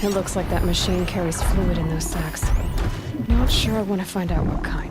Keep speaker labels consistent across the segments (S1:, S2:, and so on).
S1: It looks like that machine carries fluid in those sacks. Not sure I want to find out what kind.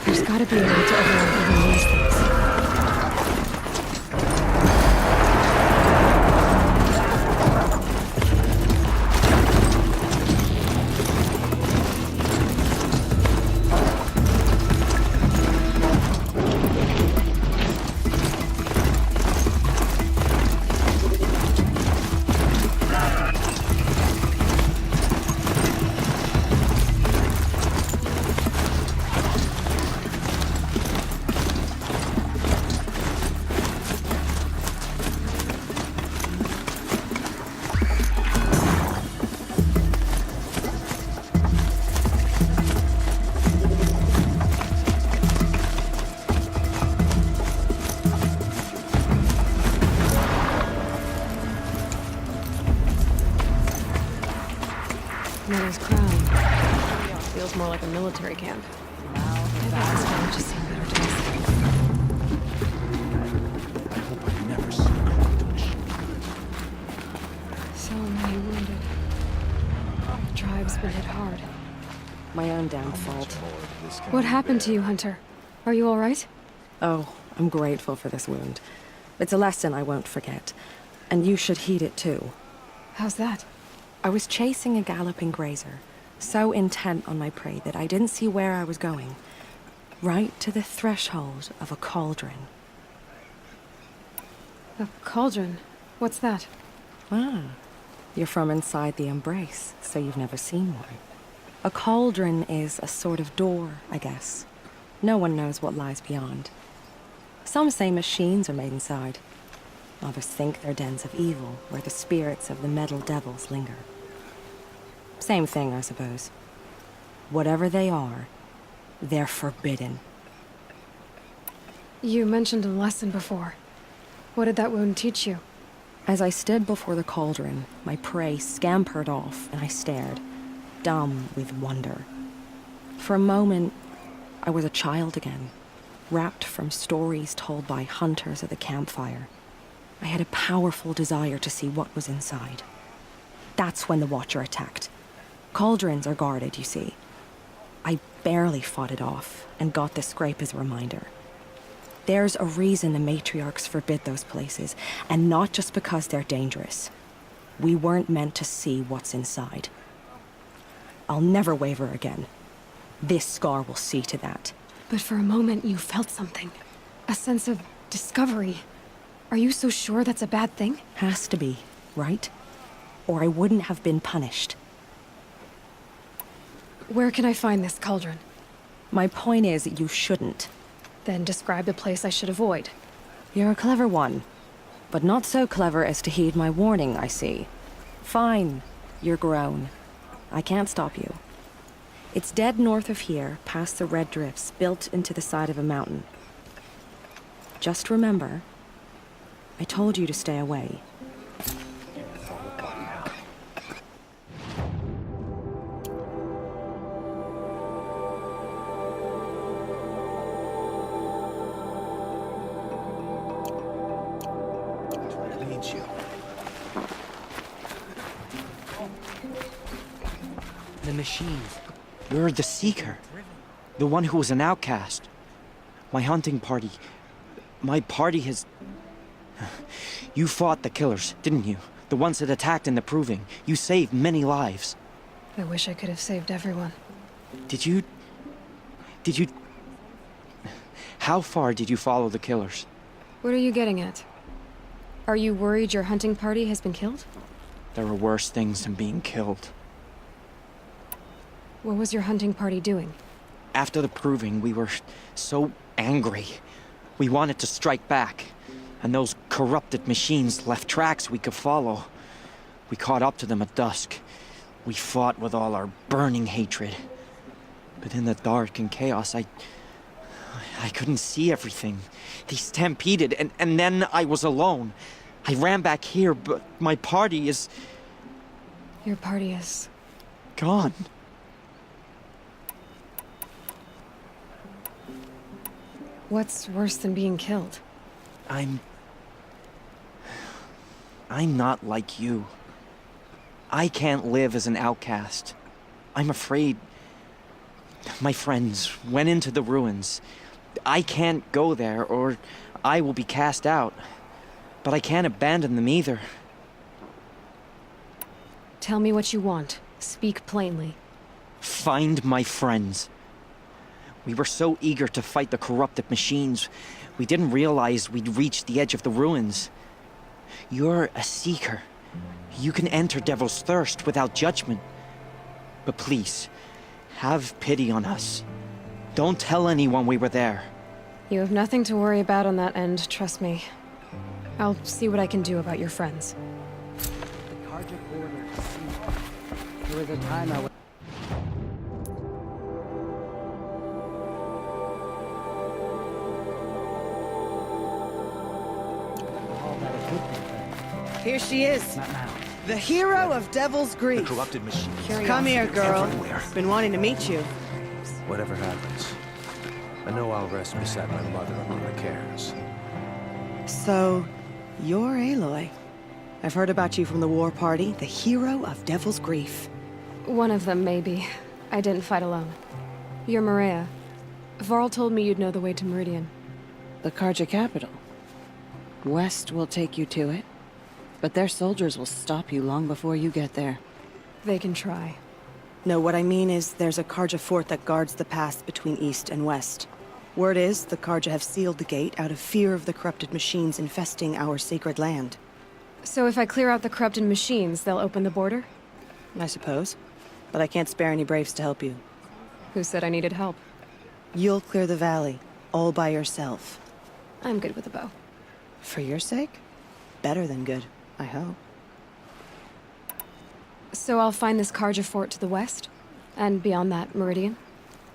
S1: There's gotta be a way to override even these things. Meadows Crown. Feels more like a military camp. Maybe this one just seemed better to us.
S2: I hope I never see Kaladush.
S1: So many wounded. The tribe's been hit hard.
S3: My own damn fault.
S1: What happened to you, Hunter? Are you all right?
S3: Oh, I'm grateful for this wound. It's a lesson I won't forget. And you should heed it too.
S1: How's that?
S3: I was chasing a galloping grazer, so intent on my prey that I didn't see where I was going. Right to the threshold of a cauldron.
S1: A cauldron? What's that?
S3: Ah, you're from inside the Embrace, so you've never seen one. A cauldron is a sort of door, I guess. No one knows what lies beyond. Some say machines are made inside. Others think they're dens of evil, where the spirits of the metal devils linger. Same thing, I suppose. Whatever they are, they're forbidden.
S1: You mentioned a lesson before. What did that wound teach you?
S3: As I stood before the cauldron, my prey scampered off, and I stared, dumb with wonder. For a moment, I was a child again, wrapped from stories told by hunters at the campfire. I had a powerful desire to see what was inside. That's when the Watcher attacked. Cauldrons are guarded, you see. I barely fought it off, and got the scrape as a reminder. There's a reason the matriarchs forbid those places, and not just because they're dangerous. We weren't meant to see what's inside. I'll never waver again. This scar will see to that.
S1: But for a moment you felt something. A sense of discovery. Are you so sure that's a bad thing?
S3: Has to be, right? Or I wouldn't have been punished.
S1: Where can I find this cauldron?
S3: My point is, you shouldn't.
S1: Then describe the place I should avoid.
S3: You're a clever one. But not so clever as to heed my warning, I see. Fine. You're grown. I can't stop you. It's dead north of here, past the red drifts built into the side of a mountain. Just remember, I told you to stay away.
S4: The machines. You're the Seeker. The one who was an outcast. My hunting party. My party has... You fought the killers, didn't you? The ones that attacked in the Proving. You saved many lives.
S1: I wish I could have saved everyone.
S4: Did you... How far did you follow the killers?
S1: What are you getting at? Are you worried your hunting party has been killed?
S4: There are worse things than being killed.
S1: What was your hunting party doing?
S4: After the Proving, we were so angry. We wanted to strike back. And those corrupted machines left tracks we could follow. We caught up to them at dusk. We fought with all our burning hatred. But in the dark and chaos, I couldn't see everything. They stampeded, and then I was alone. I ran back here, but my party is...
S1: Your party is...
S4: gone.
S1: What's worse than being killed?
S4: I'm not like you. I can't live as an outcast. I'm afraid... My friends went into the ruins. I can't go there, or I will be cast out. But I can't abandon them either.
S1: Tell me what you want. Speak plainly.
S4: Find my friends. We were so eager to fight the corrupted machines, we didn't realize we'd reached the edge of the ruins. You're a Seeker. You can enter Devil's Thirst without judgment. But please, have pity on us. Don't tell anyone we were there.
S1: You have nothing to worry about on that end, trust me. I'll see what I can do about your friends.
S5: The Carja border is sealed. There was a time I was...
S6: Here she is,
S5: Not now.
S6: the hero of Devil's
S2: The
S6: Grief.
S2: corrupted machines.
S6: Come here, girl.
S2: Everywhere.
S6: Been wanting to meet you.
S2: Whatever happens, I know I'll rest beside my mother among the cairns.
S6: So, you're Aloy. I've heard about you from the war party, the hero of Devil's Grief.
S1: One of them, maybe. I didn't fight alone. You're Maria. Varl told me you'd know the way to Meridian.
S7: The Carja capital. West will take you to it, but their soldiers will stop you long before you get there.
S1: They can try.
S6: No, what I mean is there's a Carja fort that guards the pass between east and west. Word is the Carja have sealed the gate out of fear of the corrupted machines infesting our sacred land.
S1: So if I clear out the corrupted machines, they'll open the border?
S6: I suppose. But I can't spare any braves to help you.
S1: Who said I needed help?
S6: You'll clear the valley, all by yourself.
S1: I'm good with a bow.
S6: For your sake? better than good, I hope.
S1: So I'll find this Karja fort to the west? And beyond that, Meridian?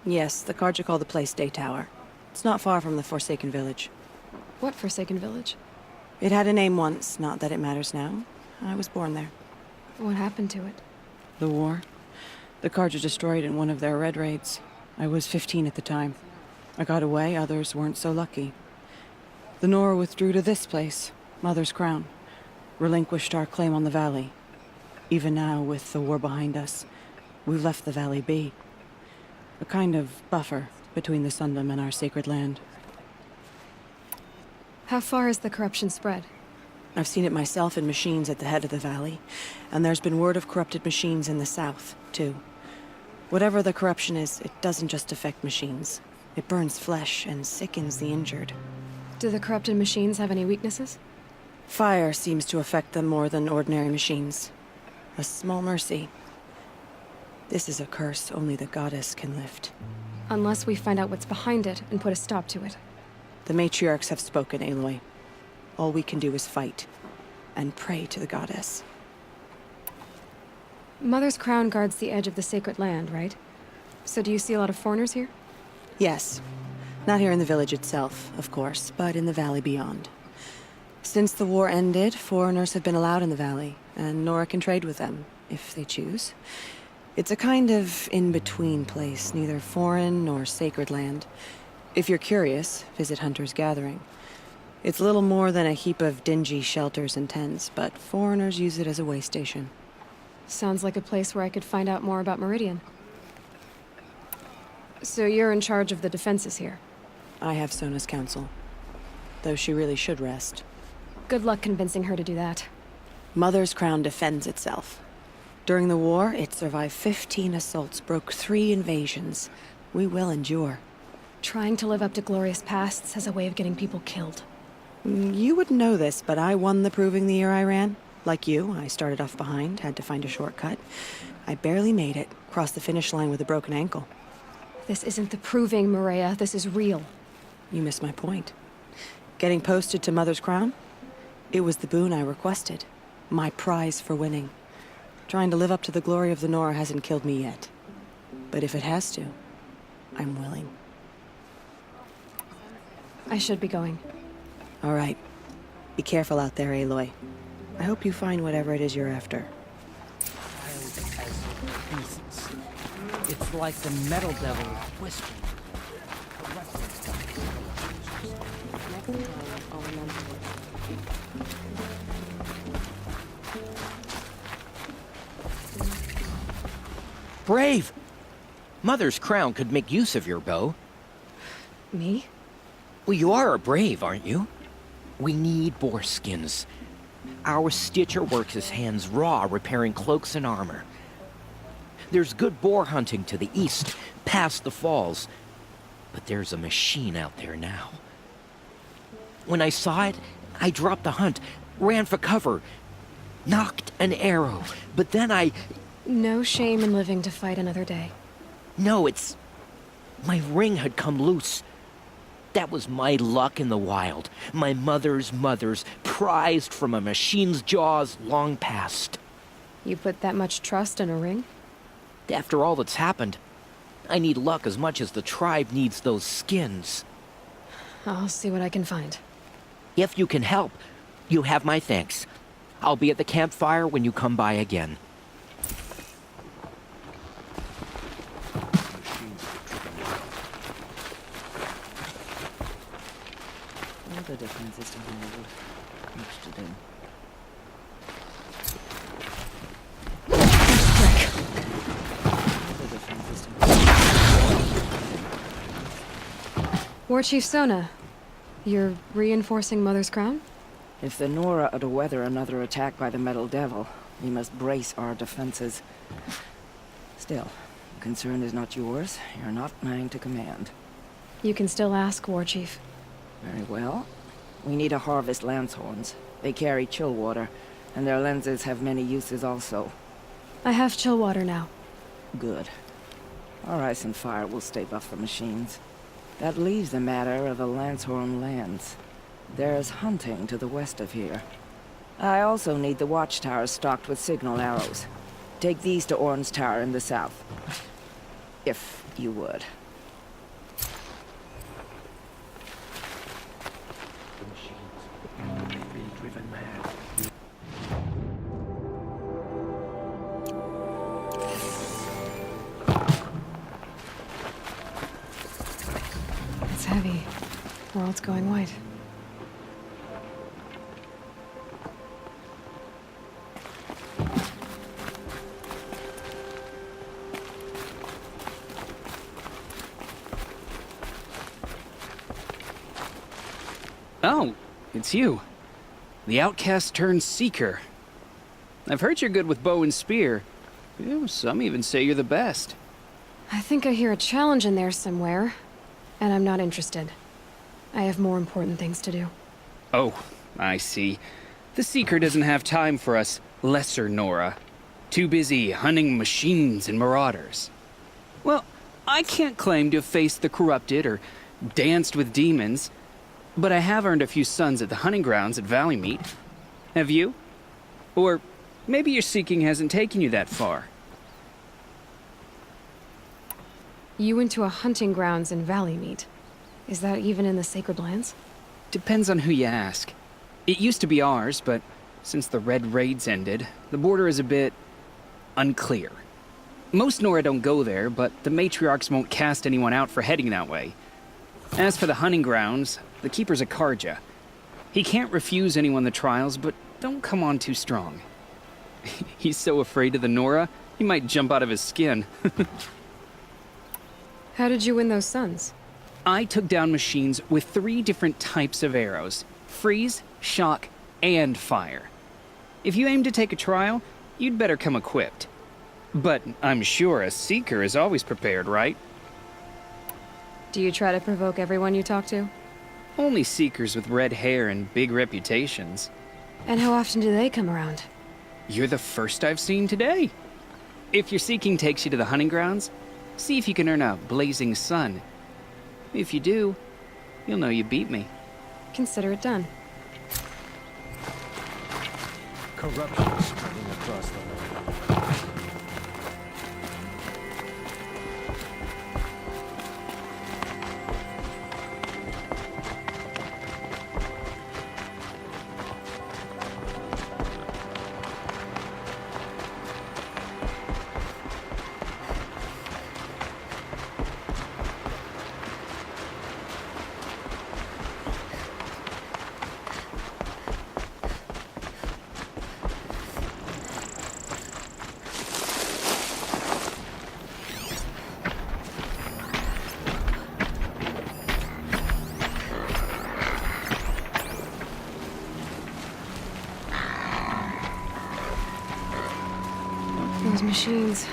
S6: Yes, the Karja call the place Day Tower. It's not far from the Forsaken Village.
S1: What Forsaken Village?
S6: It had a name once, not that it matters now. I was born there.
S1: What happened to it?
S6: The war. The Karja destroyed in one of their red raids. I was 15 at the time. I got away, others weren't so lucky. The Nora withdrew to this place, Mother's Crown. Relinquished our claim on the valley. Even now, with the war behind us, we've left the valley be. A kind of buffer between the Sundom and our sacred land.
S1: How far has the corruption spread?
S6: I've seen it myself in machines at the head of the valley, and there's been word of corrupted machines in the south, too. Whatever the corruption is, it doesn't just affect machines. It burns flesh and sickens the injured.
S1: Do the corrupted machines have any weaknesses?
S6: Fire seems to affect them more than ordinary machines. A small mercy. This is a curse only the goddess can lift.
S1: Unless we find out what's behind it and put a stop to it.
S6: The matriarchs have spoken, Aloy. All we can do is fight, and pray to the goddess.
S1: Mother's Crown guards the edge of the sacred land, right? So do you see a lot of foreigners here?
S6: Yes. Not here in the village itself, of course, but in the valley beyond. Since the war ended, foreigners have been allowed in the valley, and Nora can trade with them, if they choose. It's a kind of in-between place, neither foreign nor sacred land. If you're curious, visit Hunter's Gathering. It's little more than a heap of dingy shelters and tents, but foreigners use it as a way station.
S1: Sounds like a place where I could find out more about Meridian. So you're in charge of the defenses here?
S6: I have Sona's counsel, though she really should rest.
S1: Good luck convincing her to do that.
S6: Mother's Crown defends itself. During the war, it survived 15 assaults, broke 3 invasions. We will endure.
S1: Trying to live up to glorious pasts has a way of getting people killed.
S6: You wouldn't know this, but I won the Proving the year I ran. Like you, I started off behind, had to find a shortcut. I barely made it, crossed the finish line with a broken ankle.
S1: This isn't the Proving, Maria. This is real.
S6: You missed my point. Getting posted to Mother's Crown? It was the boon I requested. My prize for winning. Trying to live up to the glory of the Nora hasn't killed me yet. But if it has to, I'm willing.
S1: I should be going.
S6: All right. Be careful out there, Aloy. I hope you find whatever it is you're after.
S5: Beasts. It's like the metal devil twisting.
S4: Brave! Mother's Crown could make use of your bow.
S1: Me?
S4: Well, you are a brave, aren't you? We need boar skins. Our Stitcher works his hands raw repairing cloaks and armor. There's good boar hunting to the east, past the falls. But there's a machine out there now. When I saw it, I dropped the hunt, ran for cover, knocked an arrow, but then
S1: No shame in living to fight another day.
S4: No, it's... my ring had come loose. That was my luck in the wild. My mother's prized from a machine's jaws long past.
S1: You put that much trust in a ring?
S4: After all that's happened, I need luck as much as the tribe needs those skins.
S1: I'll see what I can find.
S4: If you can help, you have my thanks. I'll be at the campfire when you come by again.
S7: All the defenses to hold. Much to do. All the defenses to
S1: War Chief Sona, you're reinforcing Mother's Crown?
S7: If the Nora are to weather another attack by the Metal Devil, we must brace our defenses. Still, the concern is not yours. You're not mine to command.
S1: You can still ask, War Chief.
S7: Very well. We need to harvest Lancehorns. They carry chill water, and their lenses have many uses also.
S1: I have chill water now.
S7: Good. Our ice and fire will stay buff the machines. That leaves the matter of the Lancehorn lands. There's hunting to the west of here. I also need the watchtowers stocked with signal arrows. Take these to Orn's Tower in the south. If you would.
S1: It's heavy. World's going white.
S8: Oh, it's you. The outcast turned seeker. I've heard you're good with bow and spear. Some even say you're the best.
S1: I think I hear a challenge in there somewhere, and I'm not interested. I have more important things to do.
S8: Oh, I see. The seeker doesn't have time for us lesser Nora. Too busy hunting machines and marauders. Well, I can't claim to have faced the corrupted or danced with demons, but I have earned a few sons at the hunting grounds at Valleymeet. Have you? Or maybe your seeking hasn't taken you that far.
S1: You went to a hunting grounds in Valleymeet. Is that even in the Sacred Lands?
S8: Depends on who you ask. It used to be ours, but since the Red Raids ended, the border is a bit unclear. Most Nora don't go there, but the matriarchs won't cast anyone out for heading that way. As for the hunting grounds, the keeper's a Karja. He can't refuse anyone the trials, but don't come on too strong. He's so afraid of the Nora, he might jump out of his skin.
S1: How did you win those sons?
S8: I took down machines with 3 different types of arrows: freeze, shock, and fire. If you aim to take a trial, you'd better come equipped. But I'm sure a seeker is always prepared, right?
S1: Do you try to provoke everyone you talk to?
S8: Only seekers with red hair and big reputations.
S1: And how often do they come around?
S8: You're the first I've seen today. If your seeking takes you to the hunting grounds, see if you can earn a blazing sun. If you do, you'll know you beat me.
S1: Consider it done.
S2: Corruption spreading across the land.
S1: Those machines.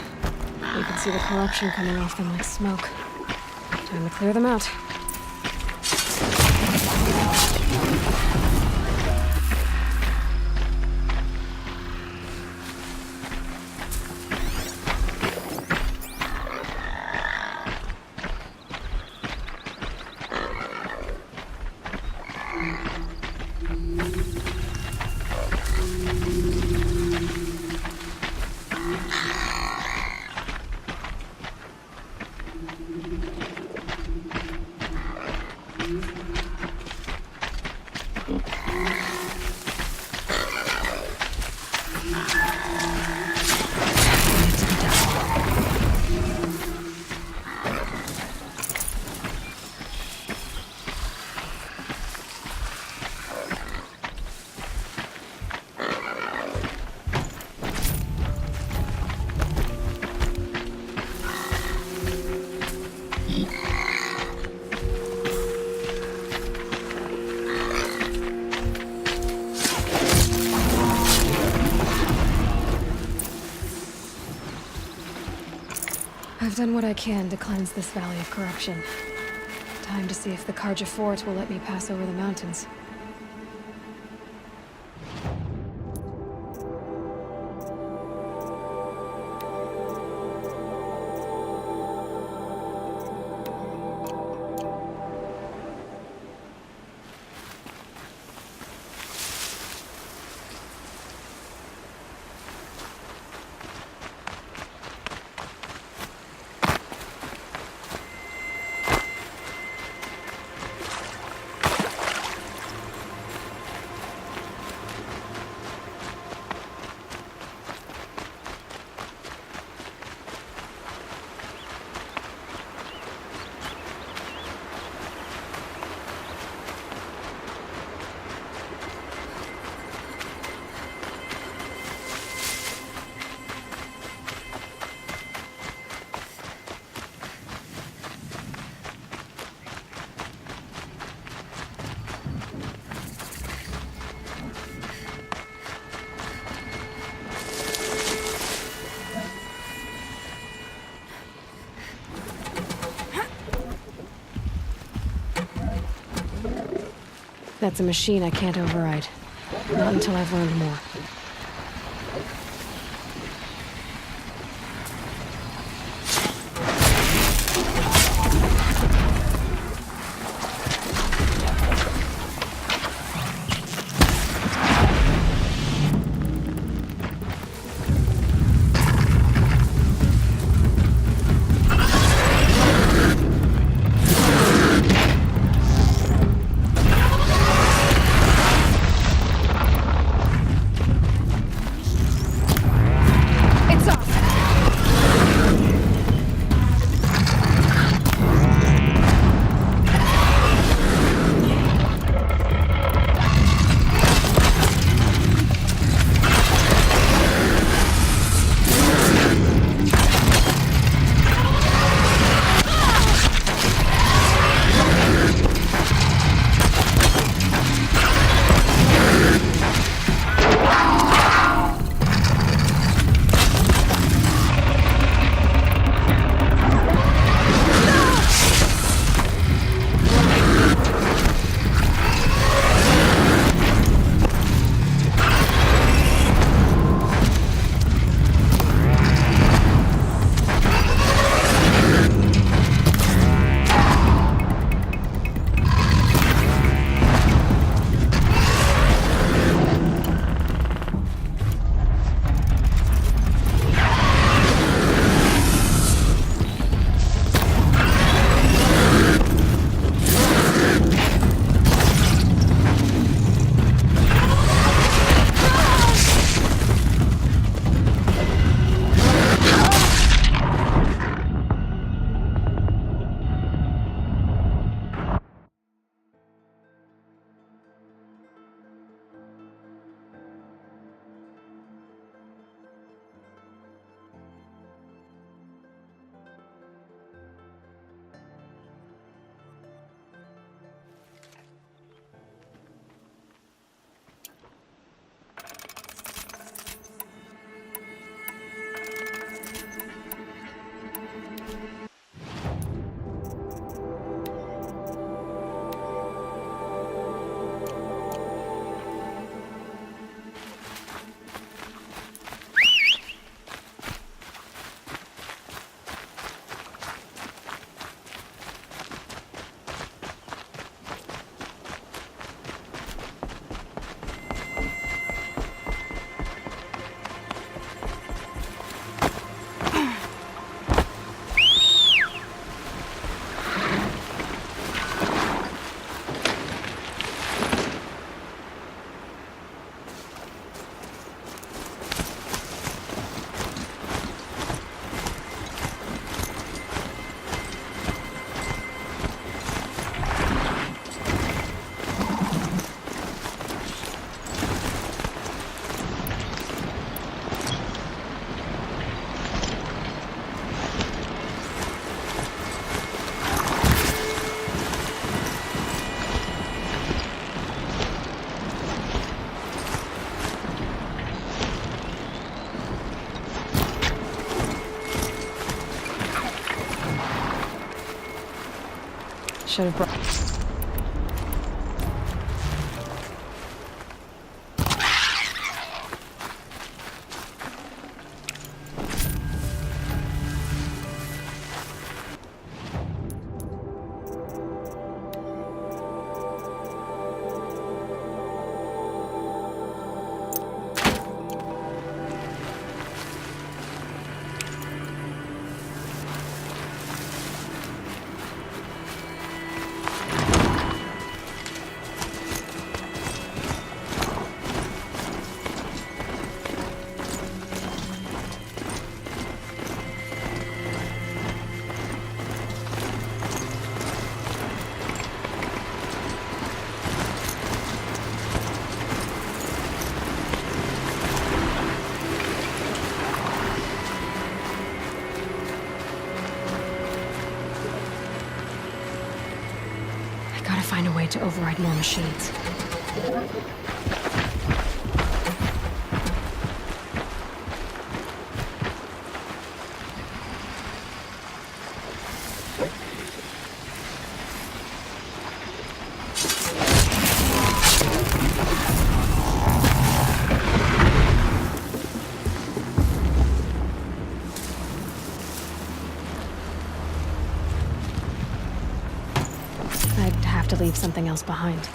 S1: You can see the corruption coming off them like smoke. Time to clear them out. I've done what I can to cleanse this valley of corruption. Time to see if the Karja Fort will let me pass over the mountains. That's a machine I can't override. Not until I've learned more. Should have brought... Find a way to override more machines. have to leave something else behind.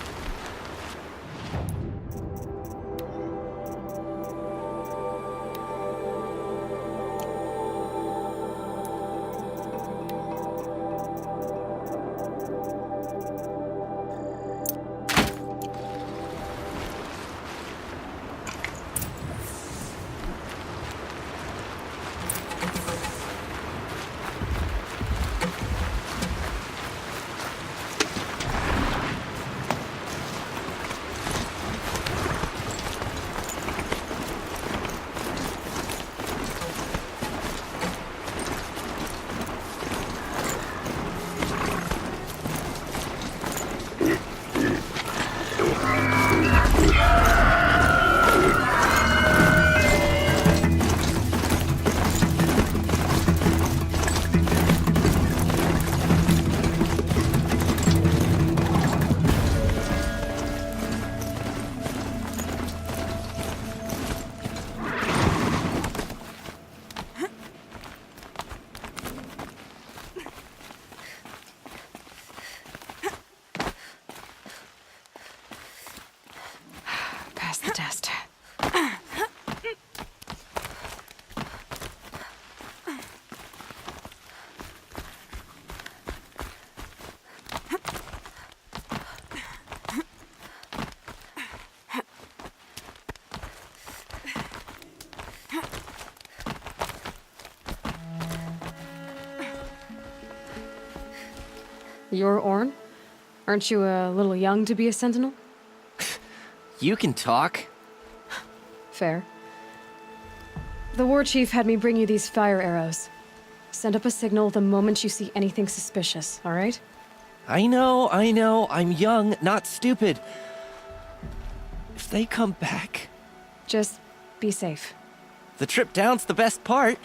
S1: Pass the test. You're Orn? Aren't you a little young to be a sentinel?
S9: You can talk.
S1: Fair. The war chief had me bring you these fire arrows. Send up a signal the moment you see anything suspicious, all right?
S9: I know. I'm young, not stupid. If they come back,
S1: Just be safe.
S9: the trip down's the best part.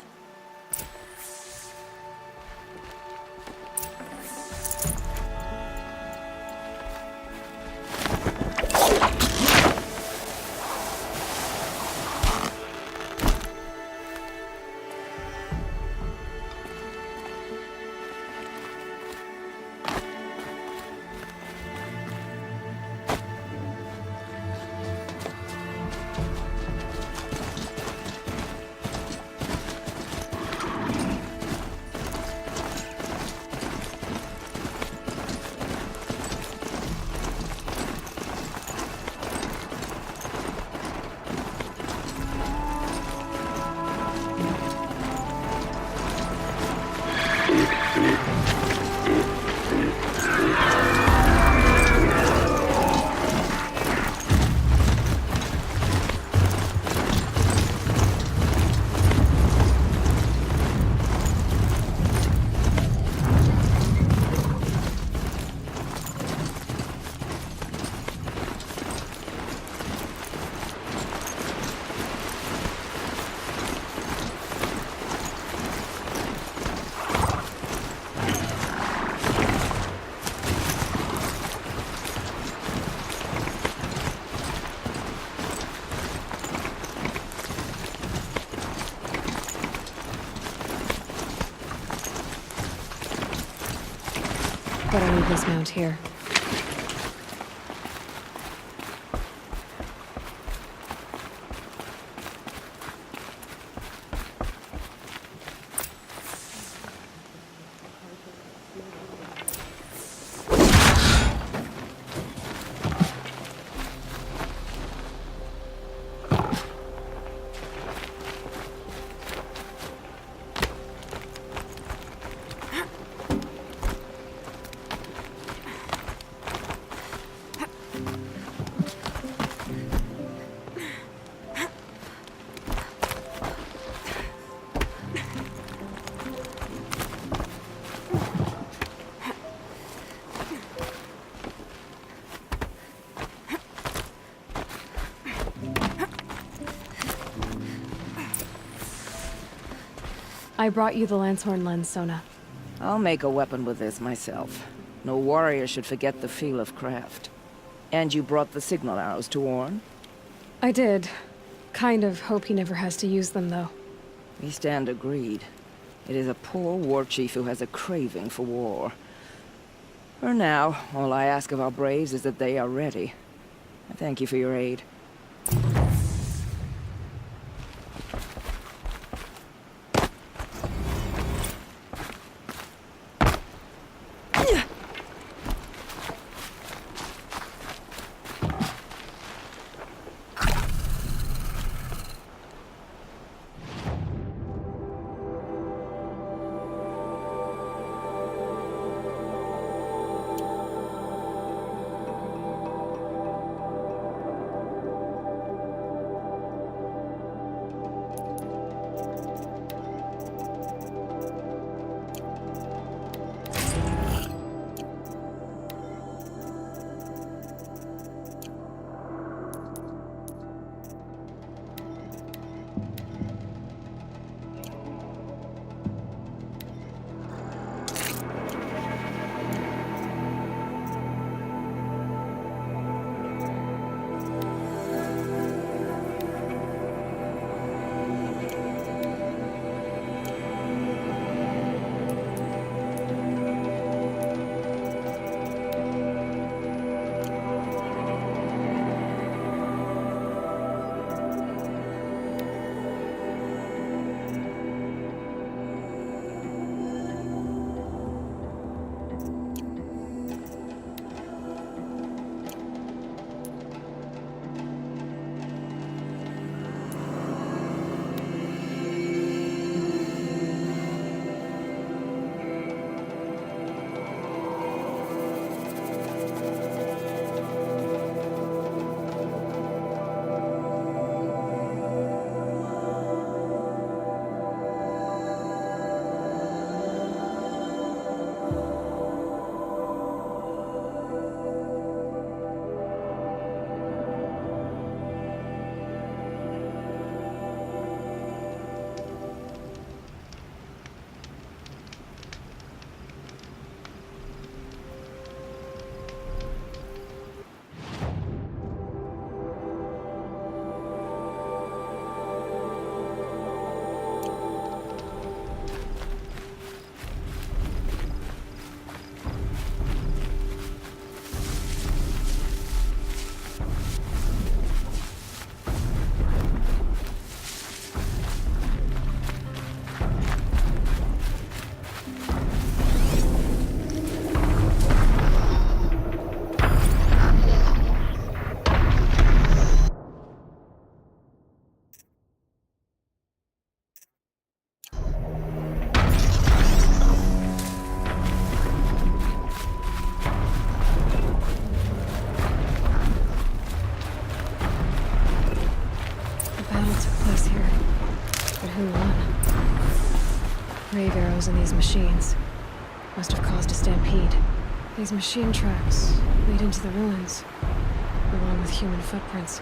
S1: Better leave this mount here. I brought you the Lancehorn lens, Sona.
S7: I'll make a weapon with this myself. No warrior should forget the feel of craft. And you brought the signal arrows to Orn?
S1: I did. Kind of hope he never has to use them, though.
S7: We stand agreed. It is a poor war chief who has a craving for war. For now, all I ask of our braves is that they are ready. I thank you for your aid.
S1: Who won? Grave arrows in these machines must have caused a stampede. These machine tracks lead into the ruins, along with human footprints.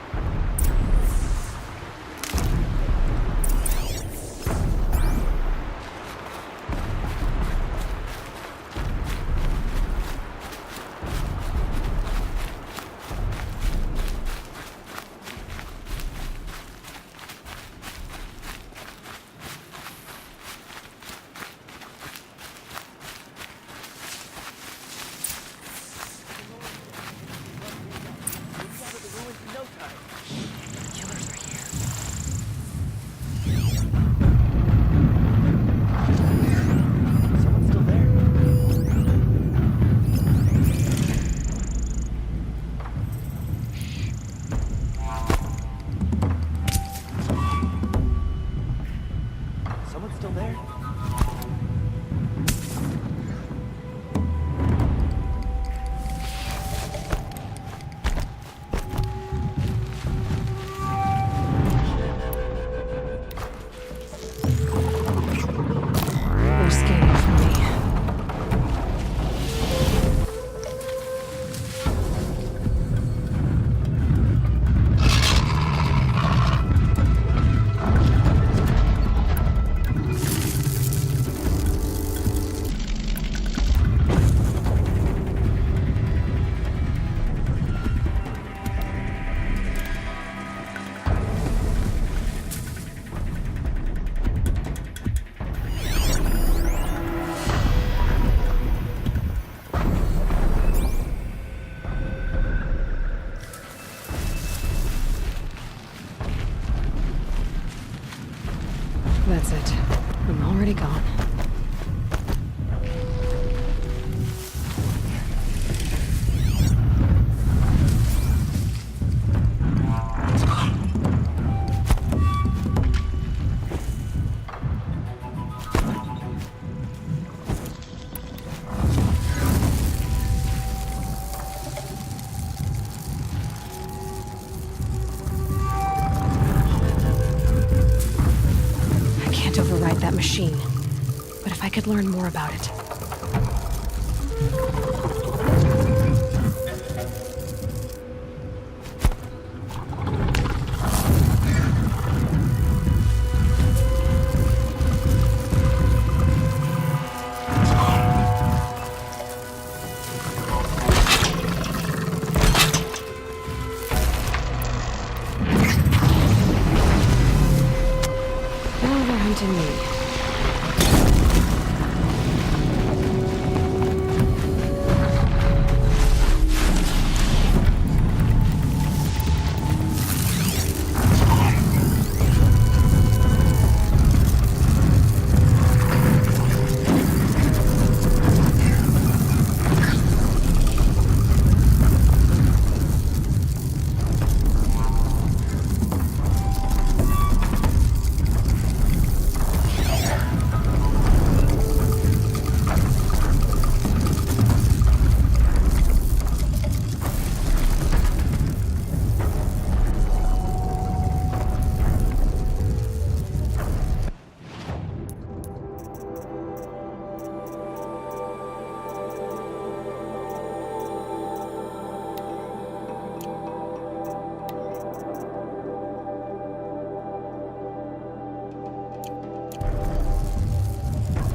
S1: on. I can't override that machine, but if I could learn more about it. Now they're hunting me.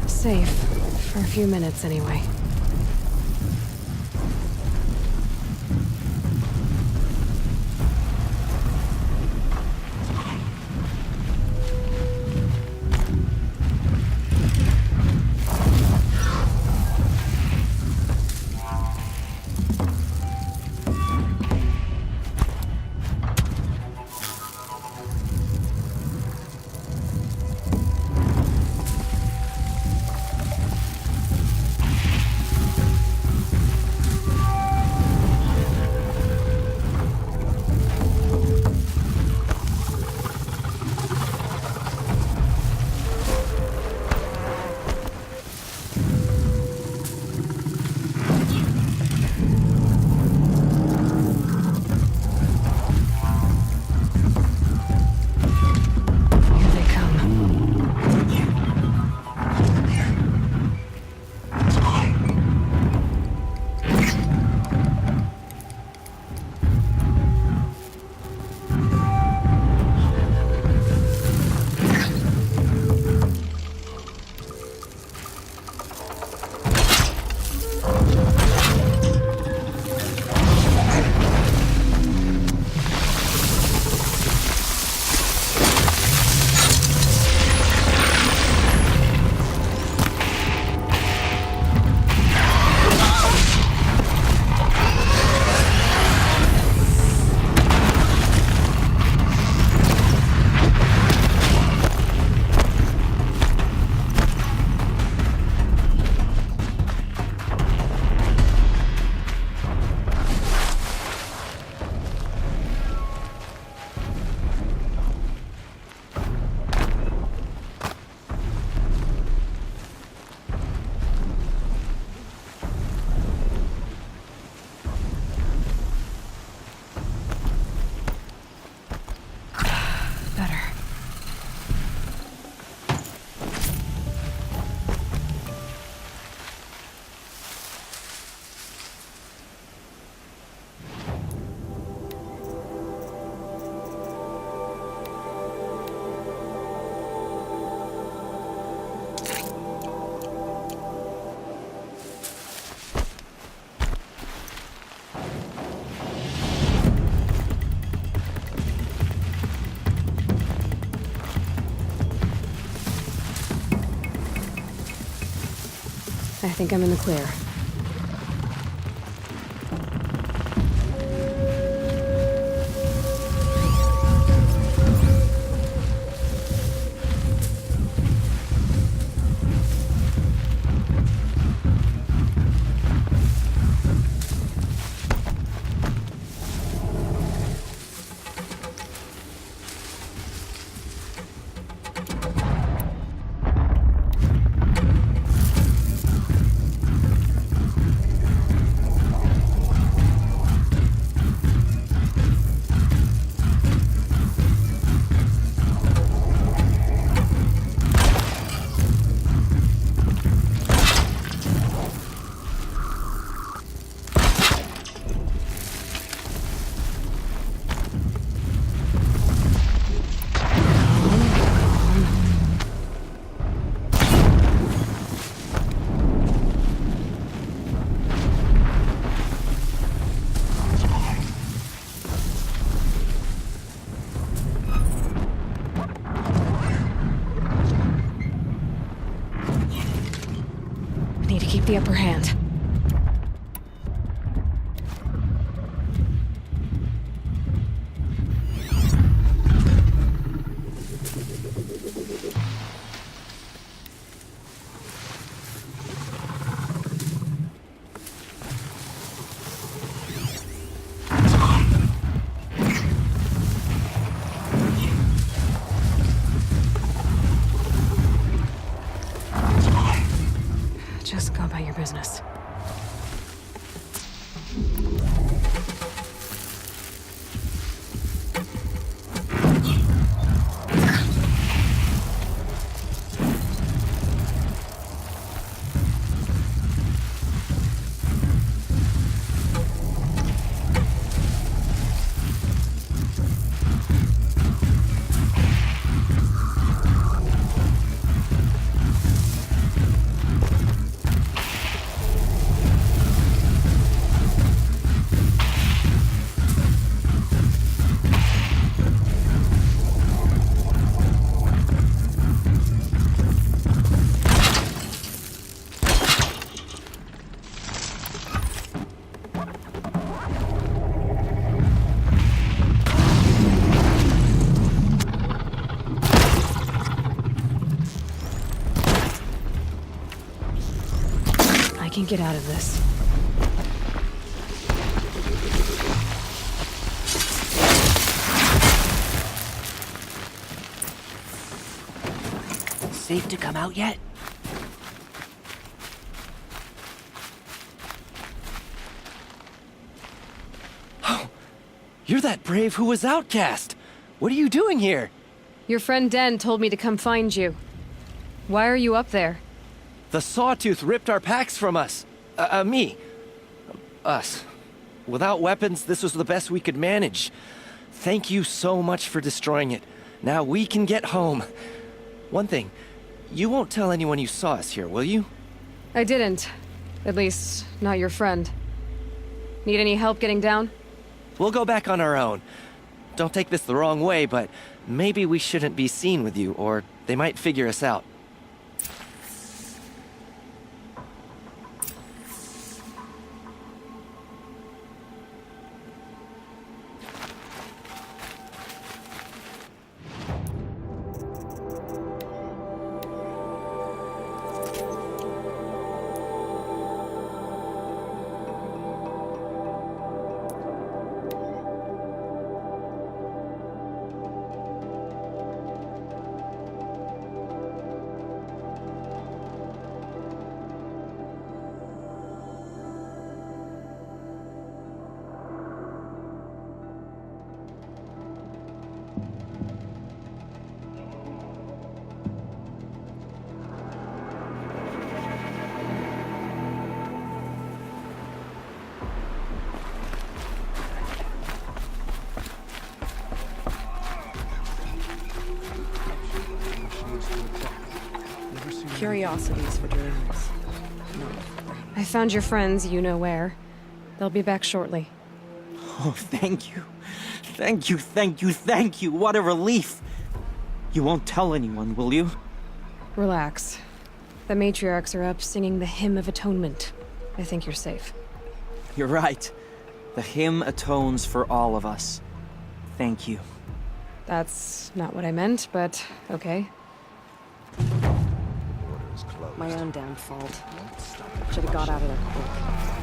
S1: Safe. For a few minutes, anyway. Here they come. Better. I think I'm in the clear. keep the upper hand. Just go about your business. I can get out of this.
S9: Safe to come out yet? Oh, you're that brave who was outcast. What are you doing here?
S1: Your friend Den told me to come find you. Why are you up there?
S9: The Sawtooth ripped our packs from us. Me. Us. Without weapons, this was the best we could manage. Thank you so much for destroying it. Now we can get home. One thing, you won't tell anyone you saw us here, will you?
S1: I didn't. At least, not your friend. Need any help getting down?
S9: We'll go back on our own. Don't take this the wrong way, but maybe we shouldn't be seen with you, or they might figure us out.
S3: Curiosities for dreams.
S1: I found your friends, you know where. They'll be back shortly.
S4: Oh, thank you. Thank you, thank you, thank you. What a relief. You won't tell anyone, will you?
S1: Relax. The matriarchs are up singing the Hymn of Atonement. I think you're safe.
S4: You're right. The hymn atones for all of us. Thank you.
S1: That's not what I meant, but okay.
S3: My own damn fault. Should have got out of there quick.